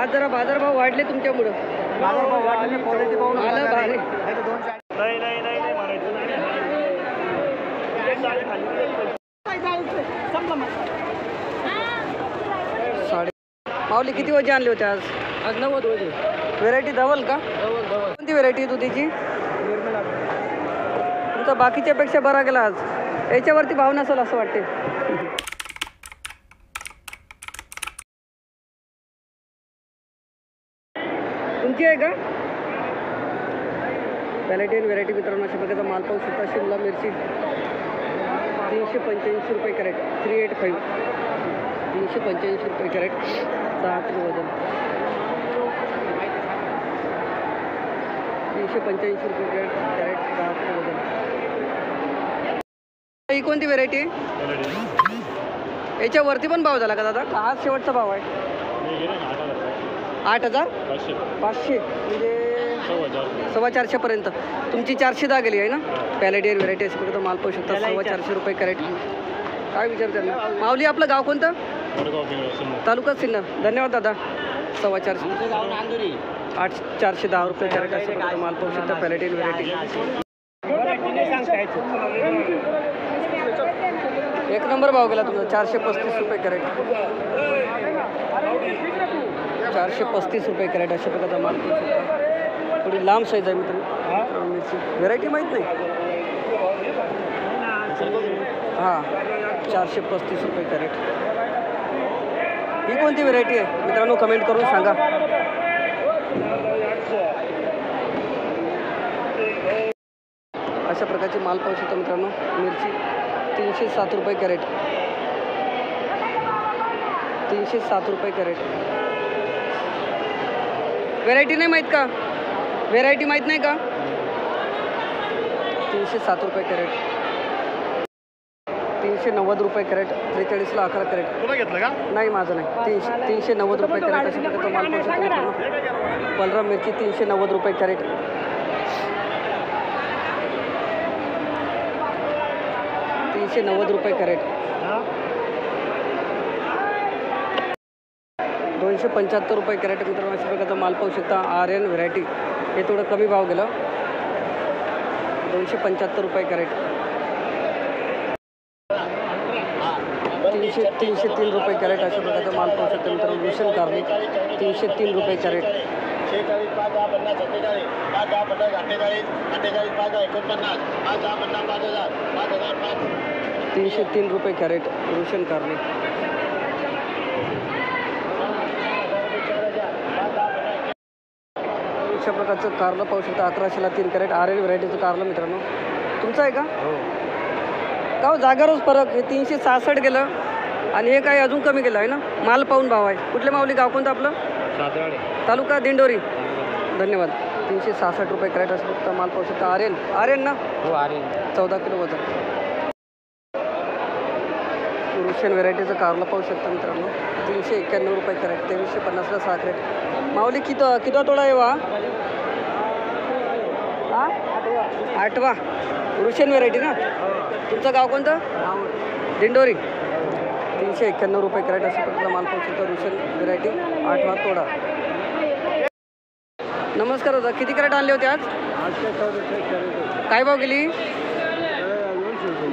आज जरा बाजारभाव वाढले तुमच्यामुळं. बाजारभाव वाढले, क्वालिटी पाहून आलं भारी. नाही नाही नाही नाही म्हणायचं साडे माऊली किती वजे आणले होते आज? आज 90 वजे. व्हेरायटी धवल का? कोणती व्हेरायटी दुधीची? तुमचा बाकीच्यापेक्षा बरा गेला आज. याच्यावरती भाव नसेल असं वाटते. तुमची आहे का? पॅलेटियन व्हेरायटी मित्रांनो, अशा प्रकारचा माल पाहू शकता. शिमला मिरची 385 रुपये कॅरेट, 385. 385 रुपये कॅरेट, 10 किलो वजन. 385 रुपये कॅरेट, 10 किलो वजन. ही कोणती व्हेरायटी आहे? याच्यावरती पण भाव झाला का दादा? आज शेवटचा भाव आहे 8,500 म्हणजे 450 पर्यंत. तुमची 410 गेली आहे ना? पॅलेटियन व्हेरायटी अशी कुठं माल पाहू शकता. 450 रुपये कॅरेट. काय विचार त्यांना? माऊली आपलं गाव कोणतं? तालुका सिन्नर. धन्यवाद दादा. 450. 410 रुपये कॅरेट अशी कुठं माल पाहू शकता. पॅलेटियन व्हेरायटी. एक नंबर भाव गेला तुमचा. 435 रुपये कॅरेट. 435 रुपये कॅरेट अशा प्रकारचा माल पाहू शकता. थोडी लांब साईज आहे मित्रांनो. मिरची व्हेरायटी माहीत नाही. हां, 435 रुपये कॅरेट. ही कोणती व्हेरायटी आहे मित्रांनो? कमेंट करून सांगा. अशा प्रकारचे माल पाहू शकता मित्रांनो. मिरची 307 रुपये कॅरेट. 307 रुपये कॅरेट. व्हेरायटी नाही माहीत का? व्हेरायटी माहीत नाही का? 307 रुपये कॅरेट. 390 रुपये कॅरेट. 43ला 11 कॅरेट. तुला घेतलं का? नाही, माझं नाही. 390 रुपये कॅरेट अशा प्रकारचा माल पाहू शकतो मित्रांनो. बलराम मिरची 390 रुपये कॅरेट. 390 रुपये कॅरेट. 275 रुपये कॅरेट मित्रांनो. अशा प्रकारचा माल पाहू शकता. आर्यन व्हेरायटी. हे थोडं कमी भाव गेलं. 275 रुपये कॅरेट. 303 रुपये कॅरेट अशा प्रकारचा माल पाहू शकता मित्रांनो. भूषण कारली 303 रुपये कॅरेट. 303 रुपये कॅरेट. भूषण कारली. अशा प्रकारचं कारलं पाहू शकता. 1100ला 3 कॅरेट. आर्यन व्हरायटीचं कारलं मित्रांनो. तुमचं आहे का? हो, जागेवरच फरक. हे 366 गेलं आणि हे काय अजून कमी गेलं आहे ना. माल पाहून भाव आहे. कुठले माऊली? गाव कोणतं आपलं? तालुका दिंडोरी. धन्यवाद. 366 रुपये कॅरेट असं फक्त माल पाहू शकता. आर्यन ना? हो, आर्यन. 14 किलो वजन. रुशियन व्हेरायटीचं कारलं पाहू शकता मित्रांनो. 391 रुपये कॅरेट. 2350ला 6 कॅरेट. माऊली किती तोडा आहे वा? हां, 8वा. रुशियन व्हेरायटी ना? तुमचं गाव कोणतं? दिंडोरी. 391 रुपये कॅरेट असं प्रकारचा माल पाहू शकता. रुशियन व्हेरायटी 8वा तोडा. नमस्कार दादा. किती कॅरेट आणले होते आज? काय भाव गेली?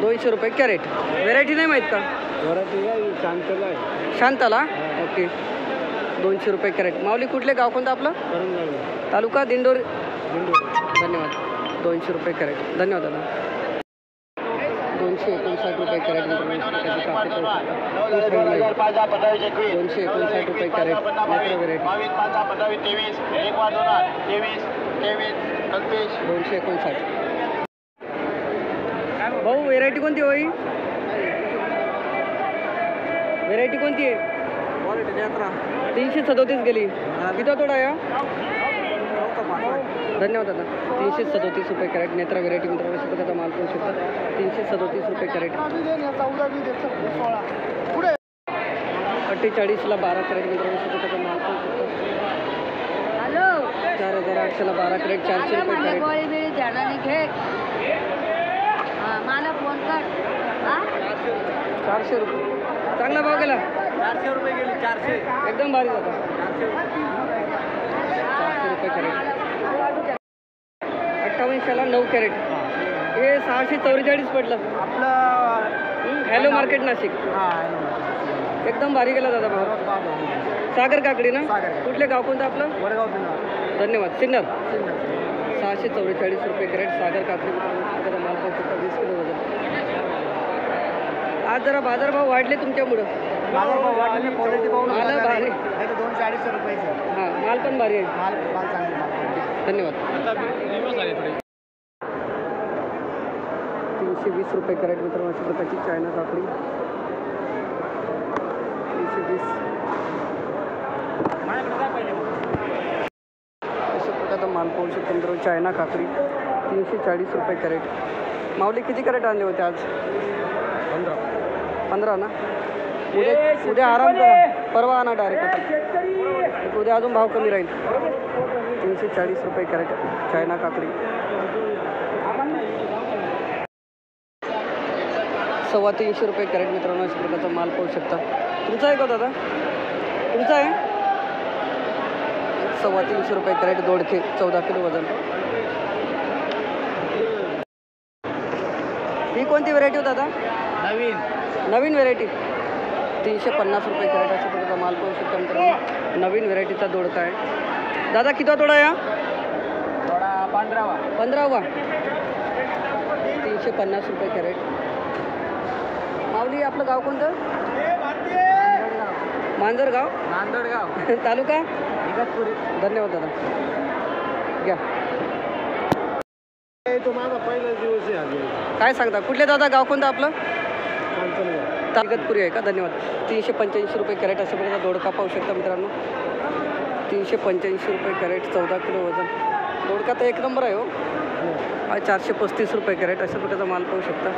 200 रुपये कॅरेट. व्हेरायटी नाही माहीत का? शांताला. ओके. 200 रुपये कॅरेट. माऊली कुठले गाव कोणतं आपलं? तालुका दिंडोरी. धन्यवाद. 200 रुपये कॅरेट. धन्यवाद दादा. 259 रुपये कॅरेट. 259 रुपये कॅरेट. व्हेरायटी 259. भाऊ व्हेरायटी कोणती होई? व्हेरायटी कोणती आहे? 337 गेली. किती तोडा या? धन्यवाद दादा. 337 रुपये कॅरेट. नेत्रा व्हेरायटी मित्रांनो त्याचा माल पाहू शकता. 337 रुपये कॅरेट. 48ला 12 कॅरेट मित्रांनो त्याचा माल पाहू शकता. 4800ला 12 कॅरेट. 400 रुपये कॅरेट. 400 रुपये. चांगला भाव गेला. 400 रुपये गेली 400. एकदम भारी दादा. 400 रुपये कॅरेट. 58ला 9 कॅरेट. हे 644 पडलं. आपलं हॅलो मार्केट नाशिक. एकदम भारी गेला दादा भाव. सागर काकडी ना. कुठले गाव कोणतं आपलं? वडगाव. धन्यवाद. सिन्नर. 644 रुपये कॅरेट सागर काकडी. माल पाहू शकता 20 किलो वजन. आज जरा बाजारभाव वाढले तुमच्यामुळं. बाजारभाव वाढले, क्वालिटी पाहून माल भारी. 240 रुपये. हां माल पण भारी आहे. माल चांगला. धन्यवाद. 320 रुपये कॅरेट मित्रांनो. अशा प्रकारची चायना काकडी 320. अशा प्रकारचा माल पाहू शकतो मित्रांनो. चायना काकडी 340 रुपये कॅरेट. माऊली किती कॅरेट आणले होते आज? 15 ना. उद्या आराम करा, परवा आणा डायरेक्ट आता. उद्या अजून भाव कमी राहील. 340 रुपये कॅरेट चायना काकडी. 325 रुपये कॅरेट मित्रांनो. अशा प्रकारचा माल पाहू शकता. तुमचा आहे का दादा? तुमचा आहे. 325 रुपये कॅरेट दोडके 14 किलो वजन. ही कोणती व्हेरायटी होता दादा? नवीन व्हेरायटी. 350 रुपये कॅरेट अशा प्रकारचा माल पाहू शकता मित्रांनो. नवीन व्हेरायटीचा दोडका आहे. दादा किती तोडा या? 15वा. 350 रुपये कॅरेट. माऊली आपलं गाव कोणतं? मांजरगाव. नांदडगाव. तालुका इगतपुरी. धन्यवाद दादा. घ्या. तो माझा पहिला दिवस आहे. काय सांगता? कुठले दादा गाव कोणतं आपलं? कांचनगाव. इगतपुरी आहे का? धन्यवाद. 385 रुपये कॅरेट अशा प्रकारचा दोडका पाहू शकता मित्रांनो. 385 रुपये कॅरेट 14 किलो वजन. दोडका तर एक नंबर आहे हो. 435 रुपये कॅरेट अशा प्रकारचा माल पाहू शकता.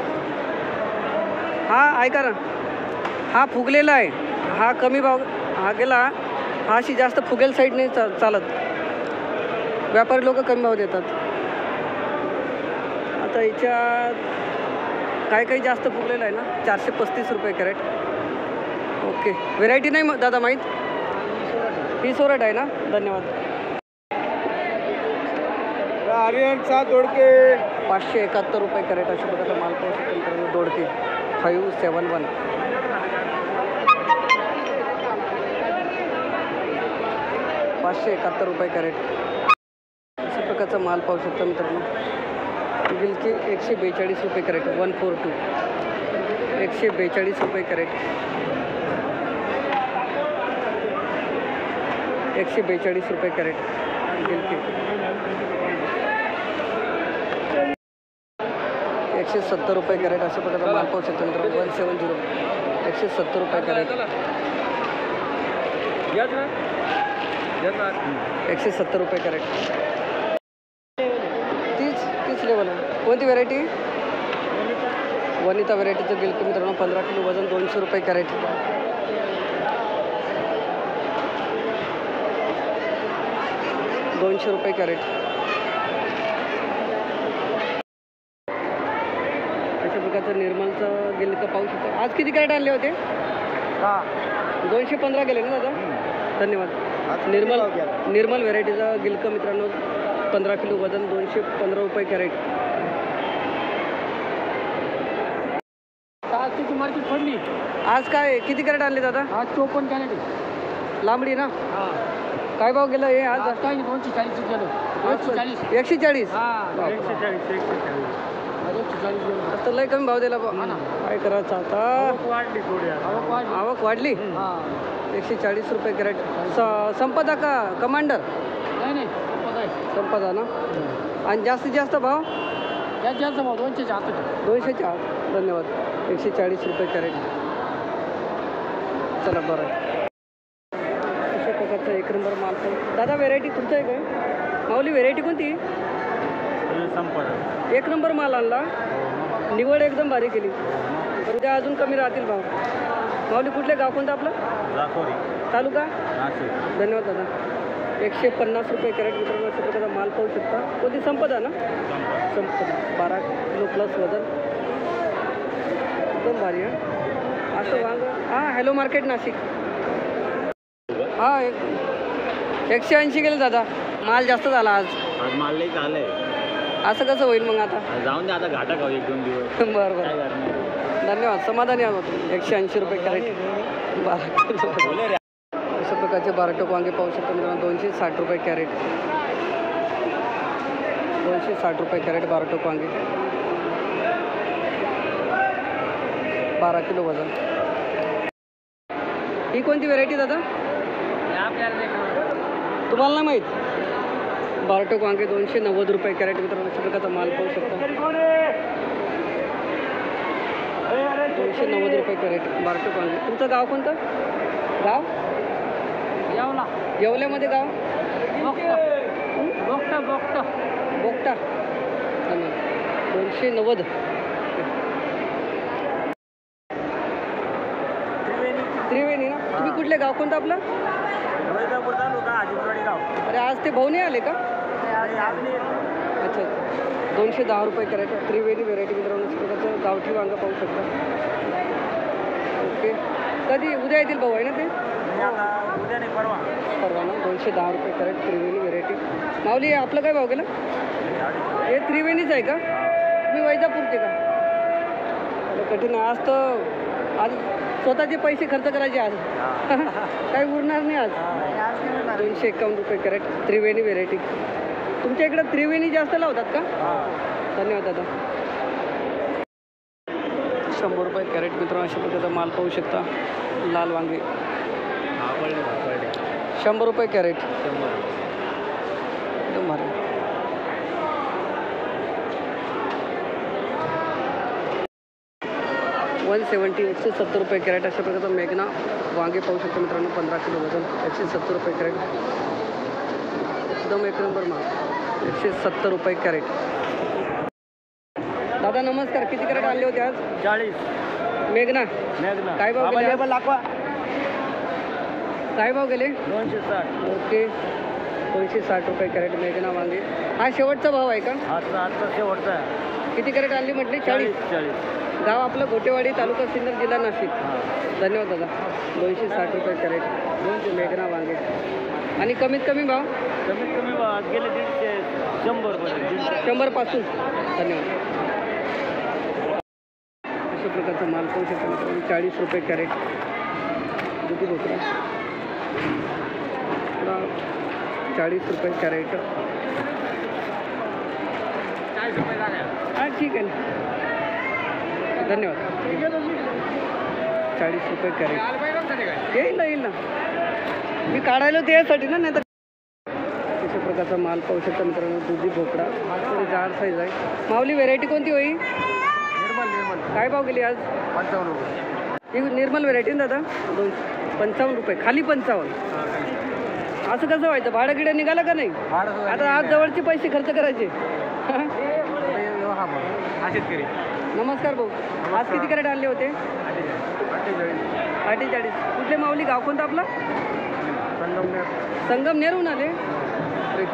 हा ऐका ना, हा फुगलेला आहे. हा कमी भाव हा गेला. हा अशी जास्त फुगेल साईड नाही चालत. व्यापारी लोक कमी भाव देतात. आता याच्यात काही जास्त फुगलेलं आहे ना. 435 रुपये कॅरेट. ओके. व्हेरायटी नाही दादा माहीत? ही सोरट आहे ना. धन्यवाद. आर्यनचा दोडके 571 रुपये कॅरेट अशा प्रकारचा माल पाहू शकतो दोडके 571. 571 रुपये कॅरेट अशा प्रकारचा माल पाहू शकता मित्रांनो. गिलकी 142 रुपये कॅरेट 142. 142 रुपये कॅरेट. 142 रुपये कॅरेट गिलकी. 170 रुपये कॅरेट अशा प्रकारचा माल पाहू शकतो मित्रांनो. 170. 170 रुपये कॅरेट. 170 रुपये कॅरेट. तीच लेवल आहे. कोणती व्हेरायटी? वनिता व्हेरायटीचं गिलकी मित्रांनो. 15 किलो वजन 200 रुपये कॅरेट. 200 रुपये कॅरेट. अशा प्रकारचं निर्मलचं गिलकं पाहू शकतो. आज किती कॅरेट आणले होते? 215 गेले ना दादा. धन्यवाद. निर्मल व्हेरायटीचा गिलकं मित्रांनो. 15 किलो वजन 215 रुपये कॅरेट. आज तिची मार्केट पडली. आज काय किती कॅरेट आणले दादा? आज 54 कॅरेट. लांबडी ना. काय भाव गेलं हे आज? काय 240 गेलं. 140. 140. तर लय कमी भाव दिला बा. काय करायचं आता? आवक वाढली. 140 रुपये कॅरेट. संपदा का कमांडर? नाही संपदा ना. आणि जास्तीत जास्त भाव? जास्त भाव 200च्या आत. 200च्या आत. धन्यवाद. 140 रुपये कॅरेट. चला बरं. अशा प्रकारचा एक नंबर माल पण. दादा व्हेरायटी तुमचं आहे काय? माऊली व्हेरायटी कोणती? संपदा. एक नंबर माल आणला. निवड एकदम भारी केली. तर उद्या अजून कमी राहतील भाव. माऊली कुठले गाव कोणतं आपलं? तालुका नाशिक. धन्यवाद दादा. 150 रुपये कॅरेट मित्रांनो. अशा प्रकारचा माल पाहू शकता. कोणती? संपदा ना. संपदा 12 किलो प्लस वजन. एकदम भारी आहे. असं वांग. हां हॅलो मार्केट नाशिक. हा 180 गेले दादा. माल जास्त झाला आज. आज माल लई झालंय. असं कसं होईल मग आता? जाऊन दे आता घाटा खाऊ 1-2 दिवस. बरं काय बरं, करणार? धन्यवाद. समाधानी आहोत. 180 रुपये कॅरेट. 12 किलो. अशा प्रकारचे 12 टोक वांगे पाहू शकतो मित्रांनो. 260 रुपये कॅरेट. 260 रुपये कॅरेट 12 टोक वांगे. 12 किलो वजन. ही कोणती व्हेरायटी दादा? तुम्हाला नाही माहीत? 12 टोक वांगे 290 रुपये कॅरेट मित्रांनो. अशा प्रकारचा माल पाहू शकता. 290 रुपये कॅरेट 12 टोक वांगे. तुमचं गाव कोणतं? गाव येवला. येवल्यामध्ये गाव बोगटा बोगटा. बोगटा. 290. त्रिवेणी ना. तुम्ही कुठले गाव कोणतं आपलं? अरे आज ते भाऊ नाही आले का? अच्छा. 210 रुपये कॅरेट त्रिवेणी व्हेरायटी मित्रांनो. प्रकारचं गावठी वांगा पाहू शकता. ओके. कधी उद्या येतील भाऊ आहे ना ते? परवा ना. 210 रुपये कॅरेट त्रिवेणी व्हेरायटी. माऊली आपलं काय भाव गेलं? हे त्रिवेणीच आहे का? तुम्ही वैजापूरचे का? अरे कठीण आहे. आज तर आज स्वतःचे पैसे खर्च करायचे आज. काही उरणार नाही आज. 251 रुपये कॅरेट त्रिवेणी व्हेरायटी. तुमच्या इकडे त्रिवेणी जास्त लावतात का? धन्यवाद दादा. 100 रुपये कॅरेट मित्रांनो. अशा प्रकारचा माल पाहू शकता. लाल वांगे 100 रुपये कॅरेट. एकदम भारी. $170 170 रुपये कॅरेट. अशा प्रकारचा मेघना वांगे पाहू शकतो मित्रांनो. 15 किलो वजन. 170 रुपये कॅरेट. एकदम एक नंबर माल. 170 रुपये कॅरेट. दादा नमस्कार. किती कॅरेट आणले होते आज? 40. मेघना काय भाव गेले? काय भाव गेले? 260. ओके. 260 रुपये कॅरेट मेघना वांगे. हा शेवटचा भाव आहे का? आजचा शेवटचा आहे. किती कॅरेट आणली म्हटली? 40. गाव आपलं घोटेवाडी, तालुका सिन्नर, जिल्हा नाशिक. धन्यवाद दादा. 260 रुपये कॅरेट मेघना वांगे. आणि कमीत कमी भाव? कमीत कमी आज गेले 150 रुपये. 100 पासून. धन्यवाद. अशा प्रकारचा माल पाहू शकतो मित्रांनो. 40 रुपये कॅरेट दुधी भोकरा. 40 रुपये कॅरेट. हां ठीक आहे ना. धन्यवाद. 40 रुपये कॅरेट. येईल ना. मी काढायला त्यासाठी ना. नाही तर अशा प्रकारचा माल पाहू शकता मित्रांनो. दुधी भोपळा थोडी जाड साईज आहे. माऊली व्हेरायटी कोणती होई? निर्मल. काय भाव गेली आज? 55 रुपये. ही निर्मल व्हेरायटी ना दादा. 55 रुपये. खाली 55. असं कसं व्हायचं? भाडं गिडं निघालं का नाही? आता आज जवळचे पैसे खर्च करायचे. शेतकरी नमस्कार भाऊ. आज किती कॅरेट आणले होते? 48. कुठले माऊली? गाव कोणतं आपलं? संगमनेरहून आले. अरे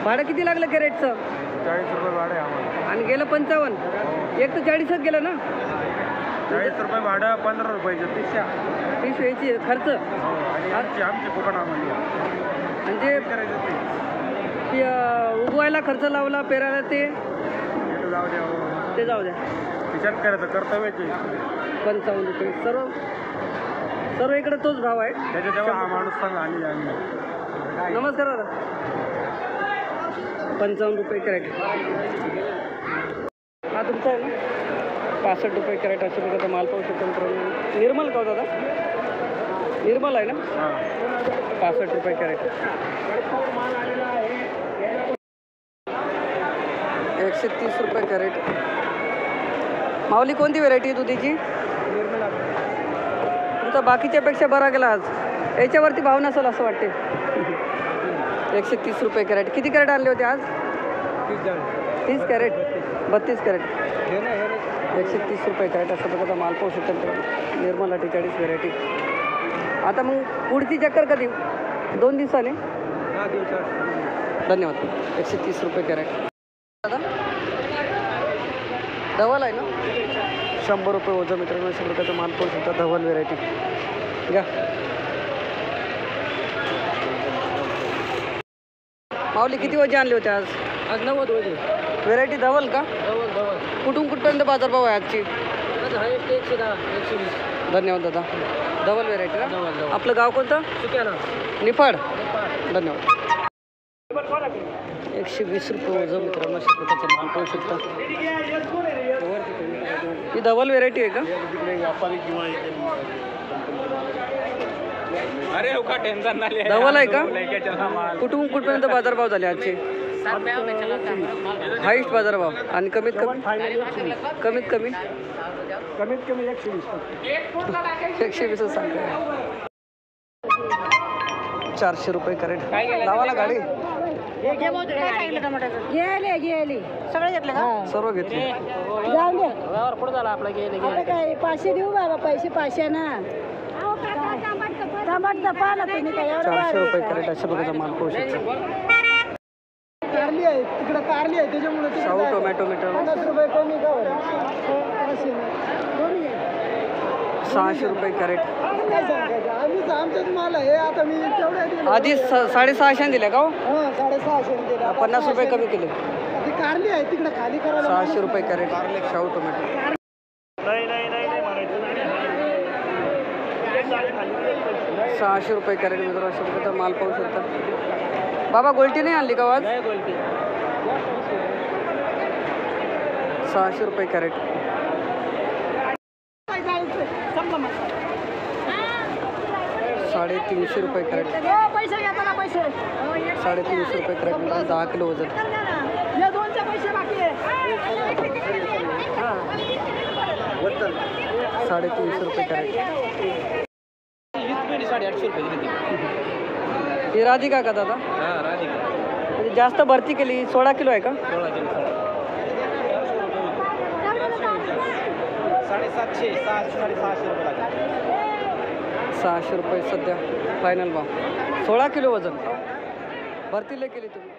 भाडं किती लागलं कॅरेटचं? 40 रुपये भाडं आहे आम्हाला. आणि गेलं 55. एक तर 40च गेलं ना. 40 रुपये भाडं, 15 रुपयाचं 30 याची खर्च. आमची फुकट आम्हाला. म्हणजे उगवायला खर्च लावला, पेरायला ते जाऊ द्या. शेतकऱ्याचं कर्तव्यच आहे. 55 रुपये. सर्व इकडे तोच भाव आहे. त्याच्या तेव्हा हा माणूस सांगा आणि नमस्कार दादा. 55 रुपये कॅरेट. हा तुमचा आहे ना? 65 रुपये कॅरेट. अशा प्रकारचा माल पाहू शकतो मित्रांनो. निर्मल का दादा? निर्मल आहे ना? 65 रुपये कॅरेट. 130 रुपये कॅरेट. माऊली कोणती व्हेरायटी दुधीची? तुमचा बाकीच्यापेक्षा बरा गेला आज. याच्यावरती भाव नसेल असं वाटते. 130 रुपये कॅरेट. किती कॅरेट आणले होते आज? 30 कॅरेट. 32 कॅरेट. 130 रुपये कॅरेट. अशा प्रकारचा माल पाहू शकतो. निर्मल 48 व्हेरायटी. आता मग पुढची चक्कर कधी? 2 दिवसाने. धन्यवाद. 130 रुपये कॅरेट. दादा धवल आहे ना? 100 रुपये वजन मित्रांनो. अशा प्रकारचा माल पाहू शकता. धवल व्हेरायटी घ्या. माऊली किती वजे आणले होते आज? आज 90 होते. व्हेरायटी धवल का? डबल कुठून कुठपर्यंत बाजारभाव आहे आजची? आज हायेस्ट 110 120. धन्यवाद दादा. धवल व्हेरायटी ना? डबल आपलं गाव कोणतं? सुक्याना निफाड. धन्यवाद. 120 रुपये वजन मित्रांनो, अशा प्रकारचा माल पाहू शकता. ही धवल व्हेरायटी आहे का? अरे का टेन्शन नाही धवल आहे का? कुठून कुठपर्यंत बाजारभाव झाले आजचे? हाईस्ट बाजारभाव आणि कमीत कमी कमीत कमी कमीत कमी 120. 120 सांगताय. 400 रुपये कॅरेट. लावाला गाडी गेले सगळे घेतले का? सर्व घेतले. जाऊ दे. व्यवहार कुठं झाला आपला गेले आता काय 500 देऊ बाबा, पैसे 500 ना. टमाटर पाला तुम्ही काय एवढं 400 रुपये कॅरेट अशा प्रकारचा माल पाहू शकता. कारली आहे तिकडे, कारली आहे त्याच्यामुळे शाहू टोमॅटो मीटर 50 रुपये कमी का? 600 रुपये कॅरेट. काय सांगायचं, आम्हीच आमच्याच माल आहे. आता मी तेवढ्या आधी 650 दिले का हो? 650 दिले. 50 रुपये कमी केले. ती कारली आहे तिकडे खाली करायला. 600 रुपये कॅरेट शाहू टोमॅटो. नाही म्हणायचं नाही. 600 रुपये कॅरेट मित्र अशा प्रकारचा माल पाहू शकता. बाबा गोल्टी नाही आणली का आज? 600 रुपये कॅरेट. 350 रुपये कॅरेट. पैसे घेता ना पैसे. 350 रुपये कॅरेट मित्र 10 किलो वजन. या दोनचे पैसे बाकी आहे. 350 रुपये कॅरेट. 850 रुपये दिली. ही राधिका का दादा? हां राधिका. म्हणजे जास्त भरती केली. 16 किलो आहे का? 16 किलो. 750 650 रुपये लागले. 600 रुपये सध्या फायनल भाव. 16 किलो वजन. भरती लय केली तुम्ही.